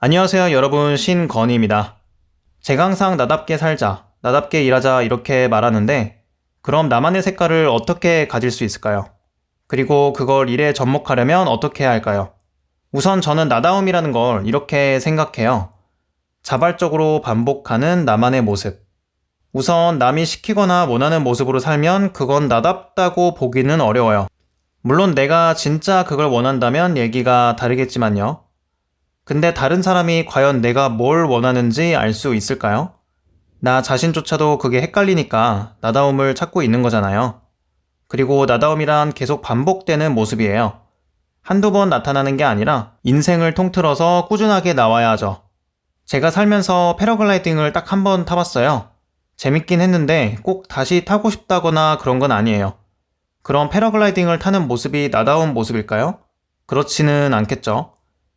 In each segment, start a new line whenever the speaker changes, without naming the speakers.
안녕하세요 여러분, 신건희입니다. 제가 항상 나답게 살자, 나답게 일하자 이렇게 말하는데, 그럼 나만의 색깔을 어떻게 가질 수 있을까요? 그리고 그걸 일에 접목하려면 어떻게 해야 할까요? 우선 저는 나다움이라는 걸 이렇게 생각해요. 자발적으로 반복하는 나만의 모습. 우선 남이 시키거나 원하는 모습으로 살면 그건 나답다고 보기는 어려워요. 물론 내가 진짜 그걸 원한다면 얘기가 다르겠지만요. 근데 다른 사람이 과연 내가 뭘 원하는지 알 수 있을까요? 나 자신조차도 그게 헷갈리니까 나다움을 찾고 있는 거잖아요. 그리고 나다움이란 계속 반복되는 모습이에요. 한두 번 나타나는 게 아니라 인생을 통틀어서 꾸준하게 나와야 하죠. 제가 살면서 패러글라이딩을 딱 한 번 타봤어요. 재밌긴 했는데 꼭 다시 타고 싶다거나 그런 건 아니에요. 그럼 패러글라이딩을 타는 모습이 나다운 모습일까요? 그렇지는 않겠죠.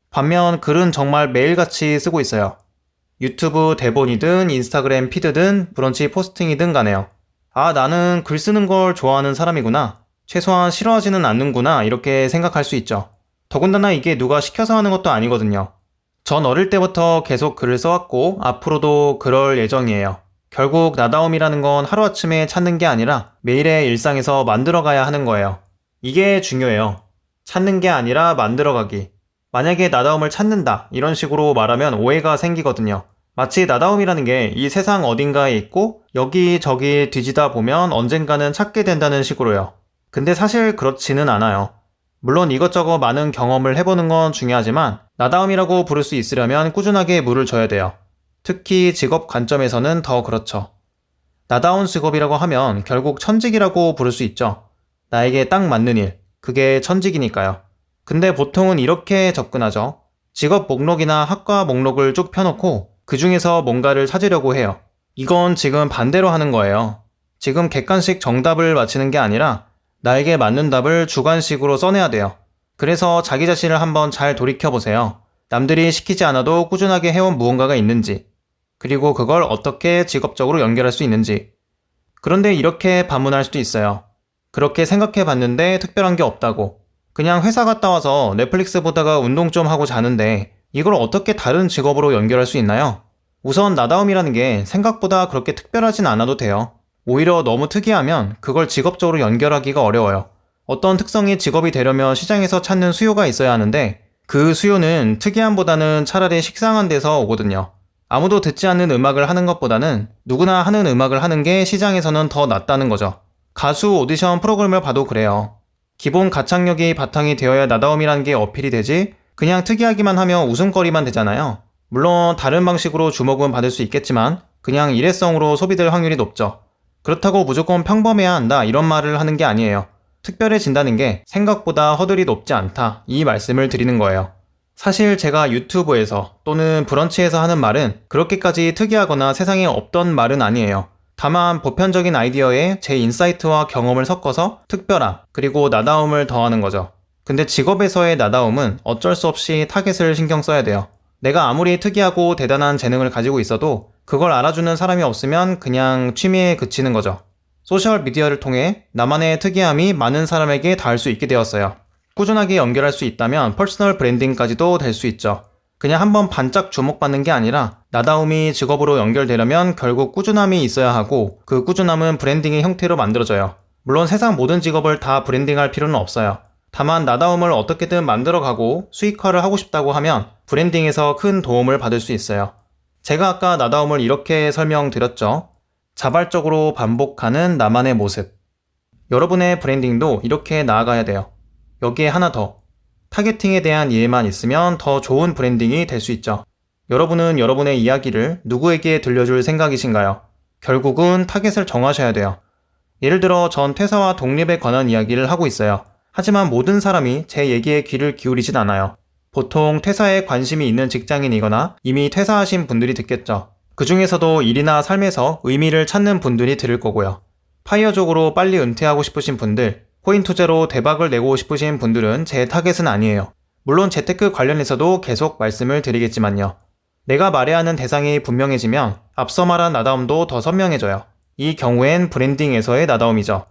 반면 글은 정말 매일같이 쓰고 있어요. 유튜브 대본이든 인스타그램 피드든 브런치 포스팅이든 간에요. 아, 나는 글 쓰는 걸 좋아하는 사람이구나. 최소한 싫어하지는 않는구나. 이렇게 생각할 수 있죠. 더군다나 이게 누가 시켜서 하는 것도 아니거든요. 전 어릴 때부터 계속 글을 써왔고 앞으로도 그럴 예정이에요. 결국 나다움이라는 건 하루아침에 찾는 게 아니라 매일의 일상에서 만들어가야 하는 거예요. 이게 중요해요. 찾는 게 아니라 만들어가기. 만약에 나다움을 찾는다 이런 식으로 말하면 오해가 생기거든요. 마치 나다움이라는 게 이 세상 어딘가에 있고 여기저기 뒤지다 보면 언젠가는 찾게 된다는 식으로요. 근데 사실 그렇지는 않아요. 물론 이것저것 많은 경험을 해보는 건 중요하지만 나다움이라고 부를 수 있으려면 꾸준하게 물을 줘야 돼요. 특히 직업 관점에서는 더 그렇죠. 나다운 직업이라고 하면 결국 천직이라고 부를 수 있죠. 나에게 딱 맞는 일, 그게 천직이니까요. 근데 보통은 이렇게 접근하죠. 직업 목록이나 학과 목록을 쭉 펴놓고 그 중에서 뭔가를 찾으려고 해요. 이건 지금 반대로 하는 거예요. 지금 객관식 정답을 맞히는 게 아니라 나에게 맞는 답을 주관식으로 써내야 돼요. 그래서 자기 자신을 한번 잘 돌이켜보세요. 남들이 시키지 않아도 꾸준하게 해온 무언가가 있는지, 그리고 그걸 어떻게 직업적으로 연결할 수 있는지. 그런데 이렇게 반문할 수도 있어요. 그렇게 생각해 봤는데 특별한 게 없다고. 그냥 회사 갔다 와서 넷플릭스 보다가 운동 좀 하고 자는데 이걸 어떻게 다른 직업으로 연결할 수 있나요? 우선 나다움이라는 게 생각보다 그렇게 특별하진 않아도 돼요. 오히려 너무 특이하면 그걸 직업적으로 연결하기가 어려워요. 어떤 특성이 직업이 되려면 시장에서 찾는 수요가 있어야 하는데 그 수요는 특이함보다는 차라리 식상한 데서 오거든요. 아무도 듣지 않는 음악을 하는 것보다는 누구나 하는 음악을 하는 게 시장에서는 더 낫다는 거죠. 가수 오디션 프로그램을 봐도 그래요. 기본 가창력이 바탕이 되어야 나다움이라는 게 어필이 되지 그냥 특이하기만 하면 웃음거리만 되잖아요. 물론 다른 방식으로 주목은 받을 수 있겠지만 그냥 일회성으로 소비될 확률이 높죠. 그렇다고 무조건 평범해야 한다 이런 말을 하는 게 아니에요. 특별해진다는 게 생각보다 허들이 높지 않다 이 말씀을 드리는 거예요. 사실 제가 유튜브에서 또는 브런치에서 하는 말은 그렇게까지 특이하거나 세상에 없던 말은 아니에요. 다만 보편적인 아이디어에 제 인사이트와 경험을 섞어서 특별함, 그리고 나다움을 더하는 거죠. 근데 직업에서의 나다움은 어쩔 수 없이 타겟을 신경 써야 돼요. 내가 아무리 특이하고 대단한 재능을 가지고 있어도 그걸 알아주는 사람이 없으면 그냥 취미에 그치는 거죠. 소셜미디어를 통해 나만의 특이함이 많은 사람에게 닿을 수 있게 되었어요. 꾸준하게 연결할 수 있다면 퍼스널 브랜딩까지도 될 수 있죠. 그냥 한번 반짝 주목받는 게 아니라 나다움이 직업으로 연결되려면 결국 꾸준함이 있어야 하고 그 꾸준함은 브랜딩의 형태로 만들어져요. 물론 세상 모든 직업을 다 브랜딩할 필요는 없어요. 다만 나다움을 어떻게든 만들어가고 수익화를 하고 싶다고 하면 브랜딩에서 큰 도움을 받을 수 있어요. 제가 아까 나다움을 이렇게 설명드렸죠. 자발적으로 반복하는 나만의 모습. 여러분의 브랜딩도 이렇게 나아가야 돼요. 여기에 하나 더. 타겟팅에 대한 이해만 있으면 더 좋은 브랜딩이 될 수 있죠. 여러분은 여러분의 이야기를 누구에게 들려줄 생각이신가요? 결국은 타겟을 정하셔야 돼요. 예를 들어 전 퇴사와 독립에 관한 이야기를 하고 있어요. 하지만 모든 사람이 제 얘기에 귀를 기울이진 않아요. 보통 퇴사에 관심이 있는 직장인이거나 이미 퇴사하신 분들이 듣겠죠. 그 중에서도 일이나 삶에서 의미를 찾는 분들이 들을 거고요. 파이어족으로 빨리 은퇴하고 싶으신 분들, 코인 투자로 대박을 내고 싶으신 분들은 제 타겟은 아니에요. 물론 재테크 관련해서도 계속 말씀을 드리겠지만요. 내가 말해야 하는 대상이 분명해지면 앞서 말한 나다움도 더 선명해져요. 이 경우엔 브랜딩에서의 나다움이죠.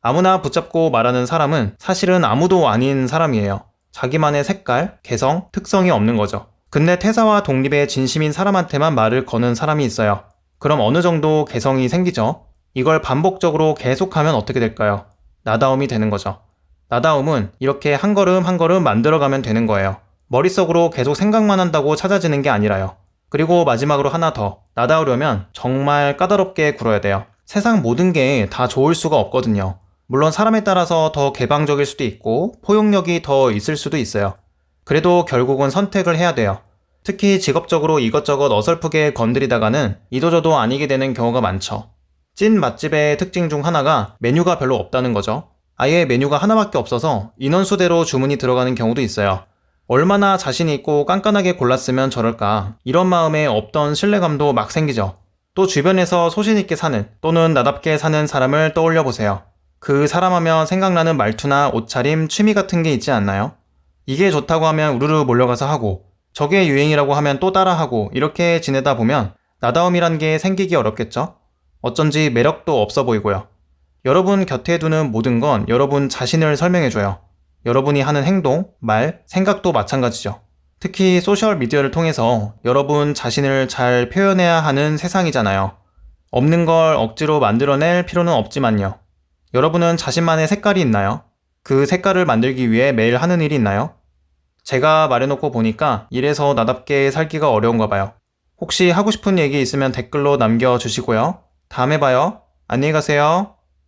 아무나 붙잡고 말하는 사람은 사실은 아무도 아닌 사람이에요. 자기만의 색깔, 개성, 특성이 없는 거죠. 근데 퇴사와 독립에 진심인 사람한테만 말을 거는 사람이 있어요. 그럼 어느 정도 개성이 생기죠. 이걸 반복적으로 계속하면 어떻게 될까요? 나다움이 되는 거죠. 나다움은 이렇게 한 걸음 한 걸음 만들어가면 되는 거예요. 머릿속으로 계속 생각만 한다고 찾아지는 게 아니라요. 그리고 마지막으로 하나 더. 나다우려면 정말 까다롭게 굴어야 돼요. 세상 모든 게 다 좋을 수가 없거든요. 물론 사람에 따라서 더 개방적일 수도 있고 포용력이 더 있을 수도 있어요. 그래도 결국은 선택을 해야 돼요. 특히 직업적으로 이것저것 어설프게 건드리다가는 이도저도 아니게 되는 경우가 많죠. 찐 맛집의 특징 중 하나가 메뉴가 별로 없다는 거죠. 아예 메뉴가 하나밖에 없어서 인원수대로 주문이 들어가는 경우도 있어요. 얼마나 자신 있고 깐깐하게 골랐으면 저럴까, 이런 마음에 없던 신뢰감도 막 생기죠. 또 주변에서 소신있게 사는 또는 나답게 사는 사람을 떠올려 보세요. 그 사람 하면 생각나는 말투나 옷차림, 취미 같은 게 있지 않나요? 이게 좋다고 하면 우르르 몰려가서 하고, 저게 유행이라고 하면 또 따라하고, 이렇게 지내다 보면 나다움이란 게 생기기 어렵겠죠? 어쩐지 매력도 없어 보이고요. 여러분 곁에 두는 모든 건 여러분 자신을 설명해줘요. 여러분이 하는 행동, 말, 생각도 마찬가지죠. 특히 소셜미디어를 통해서 여러분 자신을 잘 표현해야 하는 세상이잖아요. 없는 걸 억지로 만들어낼 필요는 없지만요. 여러분은 자신만의 색깔이 있나요? 그 색깔을 만들기 위해 매일 하는 일이 있나요? 제가 말해놓고 보니까 이래서 나답게 살기가 어려운가 봐요. 혹시 하고 싶은 얘기 있으면 댓글로 남겨주시고요. 다음에 봐요. 안녕히 가세요.